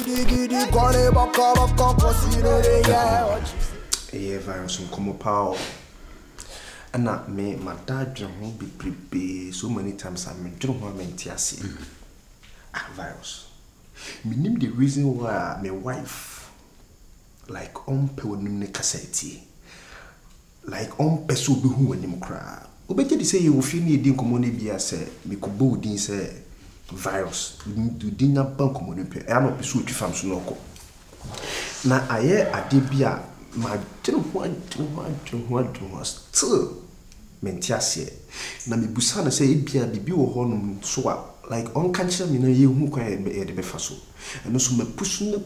Yeah, virus come up. And not me, my dad won't be prepared so many times. I'm doing what I'm virus. Me name the reason why my wife like on pe cassette. Like on peso be who when cry. Obeke say you feel need din common be say me ko bo din say virus. Do din na ban common pe. I am peso tu fam so noko. Na aye ade bia ma do still mentiase. Na me busa na say bia bibi wo honum so a like on cancer me na ye hu kwa e de be fa so. Eno so me push na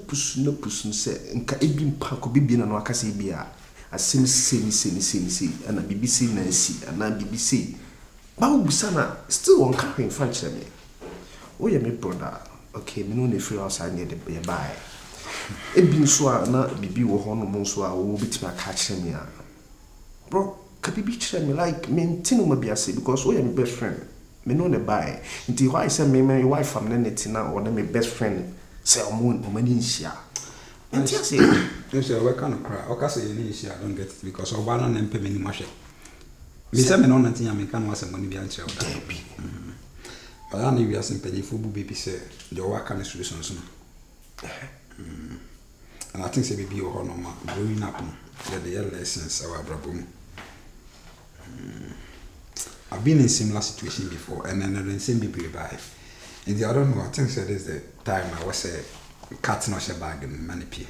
say nka ebi mpa ko bibi na no aka say bia asim semi ana BBC na si ana BBC ba busa na still on can in front of me. Oh yeah, me brother. Okay, me no ne free outside near the buy. Ebi so na bibi wo ho no mo so a wo bitima ka kire me a. Bro, ka bibi kire me like maintain ma bia say because oh yeah my best friend. Me no ne buy. Nti why say me my wife am na netina or na my best friend say o mani nsia. Nti say you say we can cry. O ka say you nsia don't get it because oba no na mpe me ni mahwe. Me say me no na tinya me kan wa say money bia nche o da. But I know we are simply for baby say the work and solutions. And I think say baby or no ma growing up the lessons our brabum. I've been in similar situation before and then the same people by. And the other no, I think say this the time I was cutting off a bag and money pay.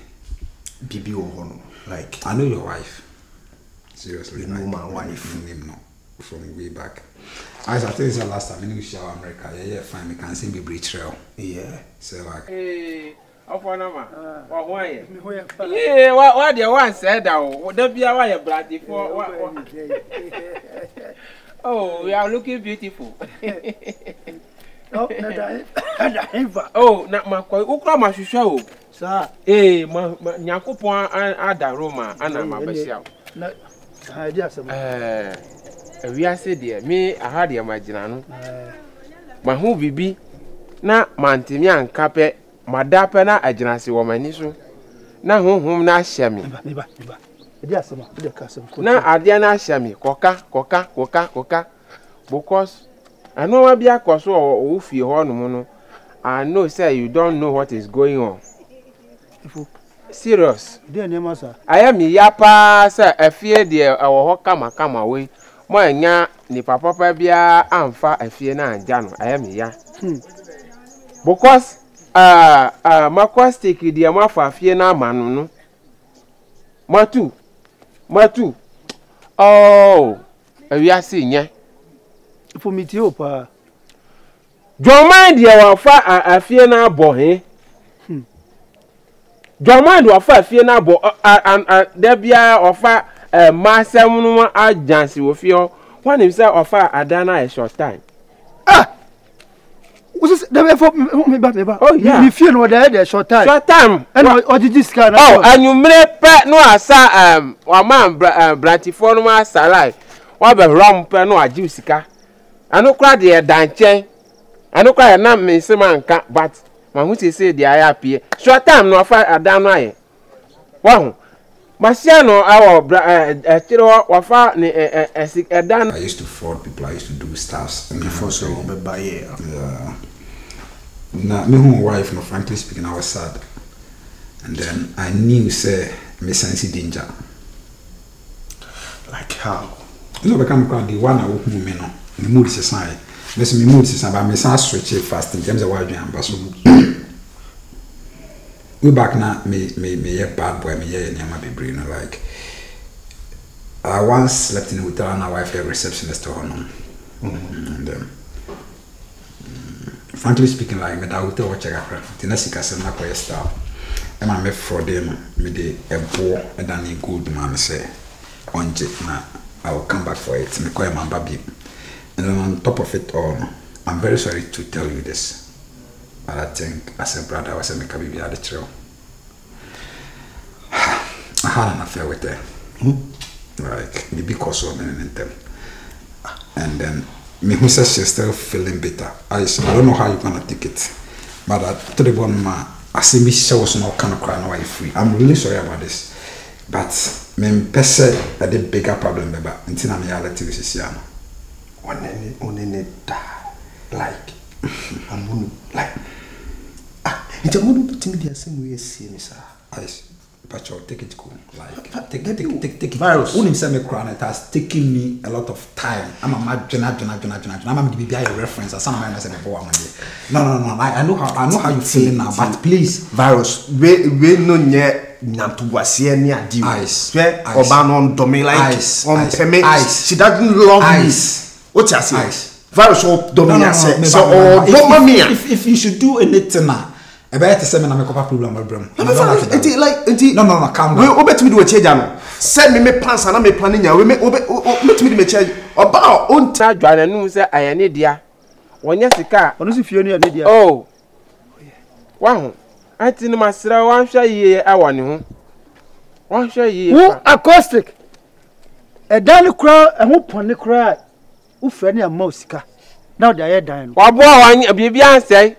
Bibi or no like I know your wife. Seriously, you know my wife. Name no from way back. As I think it's the last time we show America, yeah, fine, we can see be breach trail. Yeah. So like hey, off one number. Why? Yeah, what the one said that there be a wire bloody for oh, we are looking beautiful. Oh, not my Ukra show. Sir, eh, my Yakupon and Roma, and I'm a bishop. We are said there, me, I had your imaginano. My who be na Mantimian Cape, my dapena, a genasi woman issue. Now, whom na shami. Now, Adiana shami, coca. Because I know I be a coso or if you horn, I know, say, you don't know what is going on. Serious. Dear Nemasa, I am yapa, sir, I fear dear our come away. Moi nya ni papa bia amfa afie na anja no ayam ya because makwastic dia mafa afie na amanu no matu oh awia se nya for me tio pa Joman dia wafa afie na abo he Joman dia wafa afie na abo da bia ofa masem no agency wo fio when him say offer adana a short time was the for me ba oh yeah me feel no there short time and or did this kind oh and you pe no asa wa man brantifo no asa life wa be rom pe no agi sika anu kra de danchen anu kra na me se manka but ma hu say dey happy short time no offer adana aye wa Masiano, our wafa I used to fraud people, I used to do stuff before so by yeah. Now, my wife, no, frankly speaking, I was sad. And then I knew, say, me sense danger. Like how? So, become the one I woke me, no, the mood is a sign. Listen, me mood is a sign, but me sound switch it fast in terms of why I'm we back now, me bad boy, me nyama be brain like. I once slept in with her wife, a receptionist to her home. And frankly speaking, like me that hotel watch a crap. The next castle na kwa star. And I met for them, me de a boy and then a good man say, on jet na I will come back for it. Me call my baby. And then on top of it all, I'm very sorry to tell you this. But I think as a brother, I was a make a baby at the trail. I had an affair with her. Like, maybe because of them. And then, me says she's still feeling bitter. I don't know how you're gonna take it. But I told the one man, say me show us no kind of cry now I free. I'm really sorry about this. But me pese a the bigger problem beba until I'm reality with Siano. Onene da like I'm like it's a moon to the same way see me sir. But you take it cool. Like take it. Virus. When say me cry, it has taken me a lot of time. I'm a mad Jonah. I'm going to be a reference as some man say before. No. I know how you feeling now, but please, Virus. We no nye Nantuwasie ni adi. Ice. Oban on domi like on peme. She doesn't love me. What you say? Virus on domi say. So if you should do anything now. I bet say me na me kopa problem album. No, calm down. We obet me do a change no. Send me pants and me planning ya. We met me change. Oba on na dwane nu say ayane dia. Wonya sika. Ono si fie no ya ne dia. Oh. Wa ho. Anti no masra wan hwa yie awone ho. Wan hwa yie. Wo acoustic. E dan kura e ho pone kura. Wo fre ne ama osika. Now dey aye dan no. Wa bo wan bia ansai.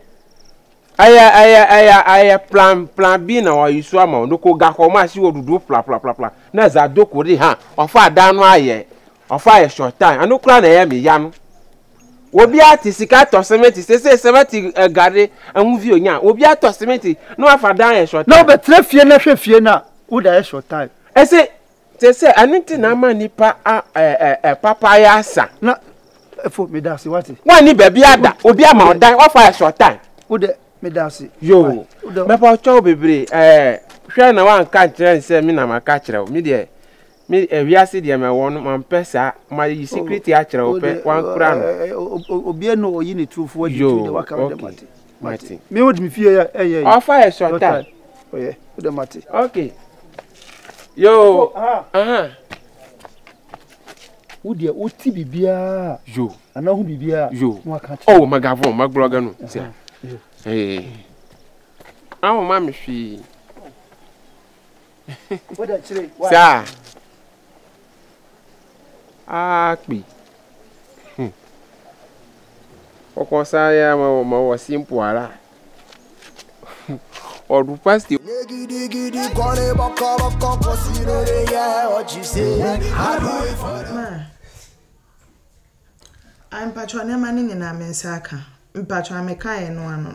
Aya plan B na wa yisu ama no ko ga ko ma si odudu pla na za doko ri ha ofa dan no aye ofa aye short time anu kura na ya me ya no obi atisika to sementi se sementi gare anu vi onya obi ato sementi no afa dan aye short time no betre fie na hwe fie na wo da aye short time se anu ti na ma nipa papa ya asa na efo me da se wati wa ni baby ada obi ama odan ofa aye short time wo de me da se yo me pa cho bebre hwe na wan ka kire nse mi na maka kire mi de mi wiase de me won man pesa ma yi secret a kire o pe wan kura no obi no oyi ne trufo adi tu de waka de mati me wo de mi fie ya ofa e short time oye wo de mati okay yo wo de o ti bibia yo ana hu bibia yo oh magavon magbloga no se awo ma me hwi wo da chire sa akpi okosa ya ma wo simple ara odu pasti gidi kore boko consider yeah what you say I'm patrona mani na mensaka mpatwa mekae no ano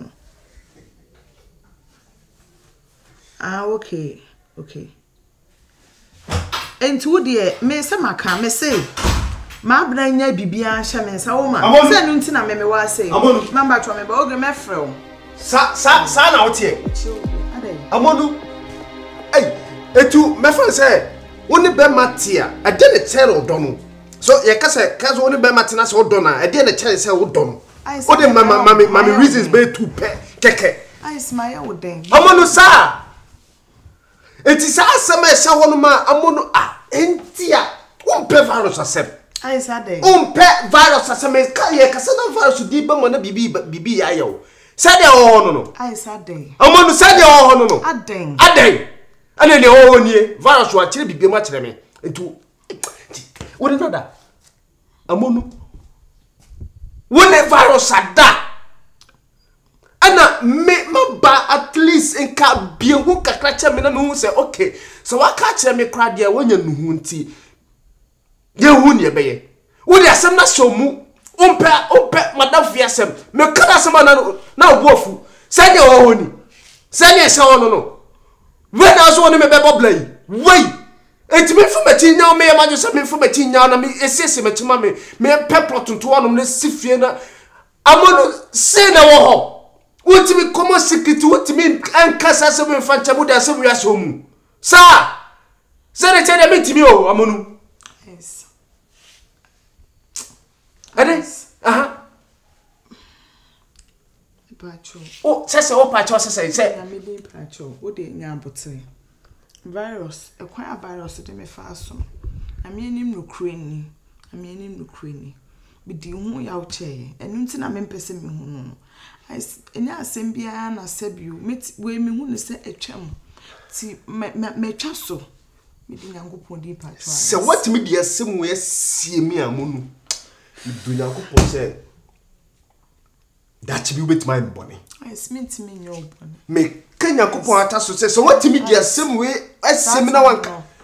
no okay entu de me se maka me say ma bra nya bibia hye me sa wo ma se nu ntina me wa say ma mpatwa me ba oge me frɛ sa na wotie amonu etu me fa say woni be matia ade ne tell odono so ye kase woni be matina se odona ade ne tell se odono o de mama reasons be too keke I smile with them amonu sa eti sa asema ehye hono ma amonu entia umpe virus asem I said them umpe virus asem ka ye kase na virus di ba mo na bibi ya yo sa de ho no I said them amonu sa de ho no aden ane ne ho nie virus wa kire bibi ma kire me entu wo de nada amonu wone virus ada ana me maba at least enka bie hu kakra che me na no hu se okay so waka kire me kra de wonya no hu nti ye hu ne be ye wo de asem na shomu umpe madam fiasem me kada asem na obuofu se de ho ni se ne se ho no when aso woni me be boblai wei enti me fu mati nya me ma jo se me fu mati nya na me esese mati ma me pepro tonto wonom na sifie na amonu se na wo ho wotimi komo secret wotimi ankasa se me fancha mu da se mu yaso mu sa se ne che de mitimi o amonu yes ade pacho se o pacho se na me dey pacho wo de nya bote virus ekwan virus de me fa so amienim no kreni bidi hu ya uche enu nti na me mpese me hu no enya asem bia na sabio we me hu ne se etwam ti me twa so me di nyankopon di pacho se what me di asem we sie me amunu du nyankopon se That be with my bonny. I smith me your bonny. Me Kenya Copo Atasso says, so what to me, dear, same way as seminar one.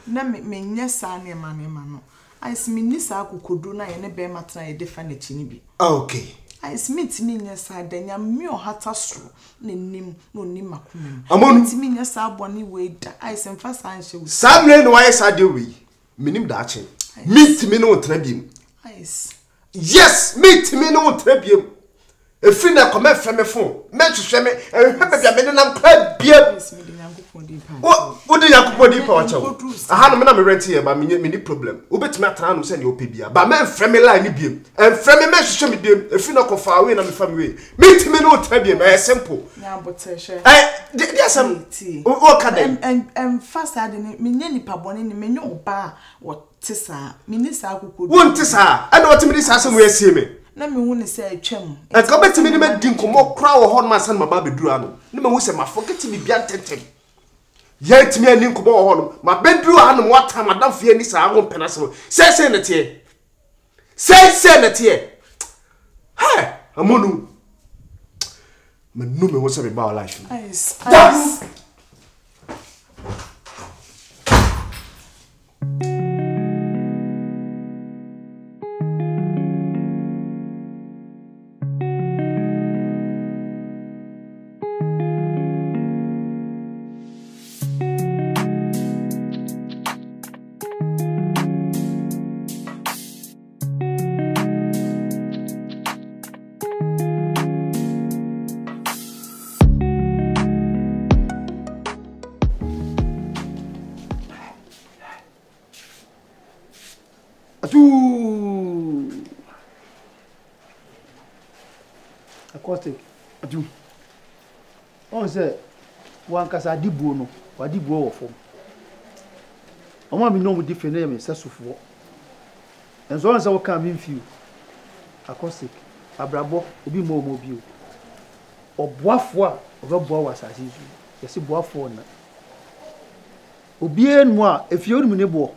Na me yes, I near mano. I smith Nissa could do na and a bear matter a different chinibi. Okay. I smith me yes, I then ya mere hatastro, nim no nimakum. Among me yes, I bonny way, I send fast answer. Some rain why I do we. Minim Dachi. Meet me no trebium. Yes, meet me no trebium. A friend that come from my phone. Match to me, and I'm quite beer. What do you have to do? I had a man rent here, but many problem. Ubet matter to send your PBA. But man, from me line beam, and from me message me beam, a friend of far away and the family. Meet me no trebium, as simple. Now, but there's some tea. And fast adding me nearly pabon me no bar or tissa, Minissa could want tissa. I know what to has some way see me. Na me hu ne say atwam. E ka betimi ni ma di nkomo kra wo ho no asan ma ba beduru ano. Ne ma hu se ma forget me bia tentem. Ya timi ani nkomo wo ho no ma beduru ano wata madam fie ni sa ho pena so. Say na tie. Say na tie. Ha, amonu. Me no me wo se be ba life. Yes. Acoustic. Adu. On say one kasa dibuo no, wa dibuo wo fom. Omo mi no mu different name sesufo. Enzo on say wo kan mi mfiu. Acoustic. Abrabo obi mo bi o. Oboafo a obeboa wasase su. Yesi boafo na. Obi enu a efie onu ne bo.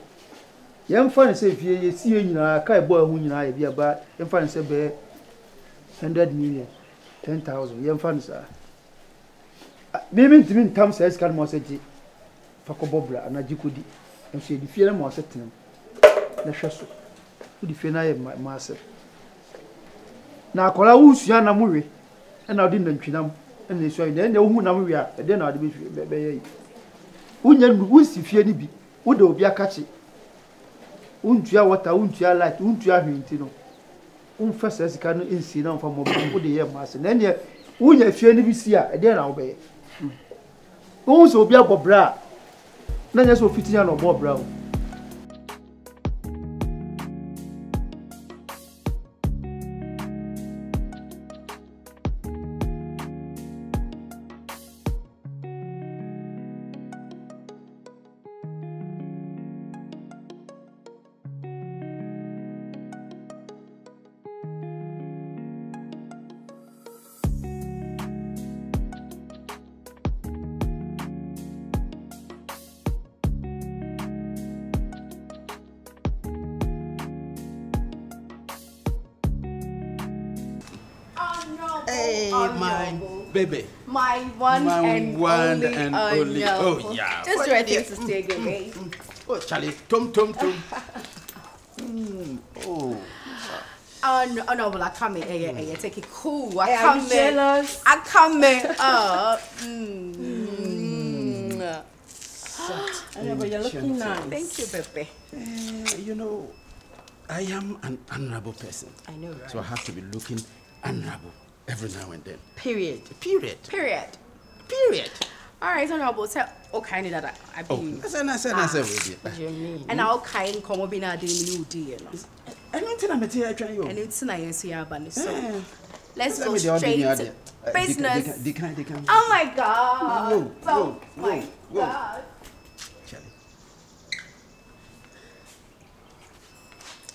Yemfa ne say efie yesi nyina ka ebo ahu nyina ya bia ba yemfa ne say be 100 million 10,000 yemfa ne sa. Mimi ntimi ntam sa eskan mo seji fakobobra anagikodi enso di fie na mo setenam na hweso di fie na ye ma ase na akola usua na muwe na odi nantwinam na esu ayi na ohu na muwe a de na odi be ye unya wusi fie ni bi wo de obi akachi untua water untua light untua hwenti no unfa sesika no ensi na mfa mo wo de ye ma ase na ne unya fie ni bi si a de na wo be who so be abobra na nya so fiti ya no bobra o Hey, my baby. My one and only. Oh, yeah. Just ready to stay away. Oh, Charlie. Tom. Oh. Oh, no, well, I come in. Take it cool. I come in. But you're looking nice. Thank you, baby. You know, I am an honorable person. I know, right? So I have to be looking honorable every now and then. Period. All right, honorable. Say, okay, that I be. Oh, I said. And I'll kind come up in a day, Anything I'm trying you. And it's nice, yeah, so let's go straight to business. They can. Oh my God. Whoa. God. Charlie.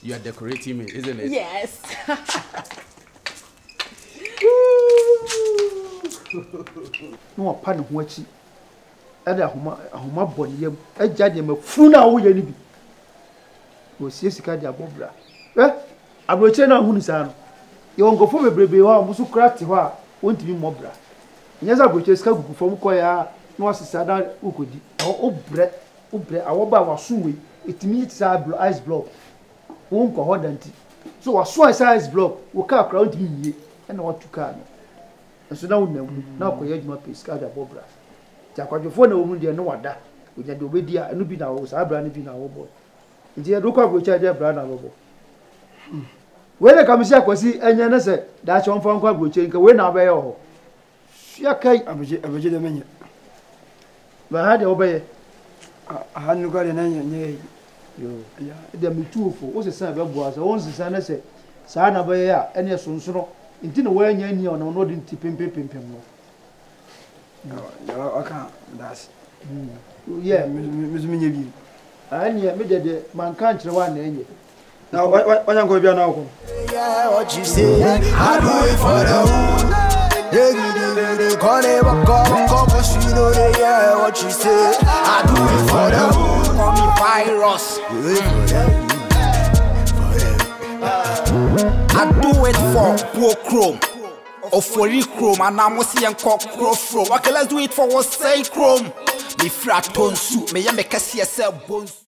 You are decorating me, isn't it? Yes. No pa ne ho achi ada ahoma boniyam agya de mafu na wo ye ni bi wo sie sika de abobra abroche na hu ni sa no You go for bebrebe wa musu krati ho a wontimi mobra nyeza broche ska gugu fom koya na wasisa da ukodi obre awoba wasuwe etimi tsa ice block won ko hodanti so waso ice block wo ka kra wontimi yie na watuka no so na wonamu na ko yadwuma peska da bobra ti akwadwofo na womu de no wada onya de obedi a enu bi na wo sa bra ne bi na wo boy nti e do kwa broche de bra na bobo wele kamisi akwasi enya na se da cho mfa nkwa broche nka we na abaye ho ya kai abeje de menye ba ha de obaye aha nu kwa de na nye yo ya de mituofo wo se san be boa se won se san na se sa na abaye a ene sonsono nti na we nya ni ona no de nti pempempem no ya aka das yeah mizuminye bi ani me de man kan kire wa na enye na wanya ko bia na ko yeah what you say I do it for the hood they call it come you know they yeah what you say I do it for the hood call me virus I do it for poor chrome or for chrome and I'm see and cock crofro okay let's do it for what say chrome me frat on suit me ya make us yourself bones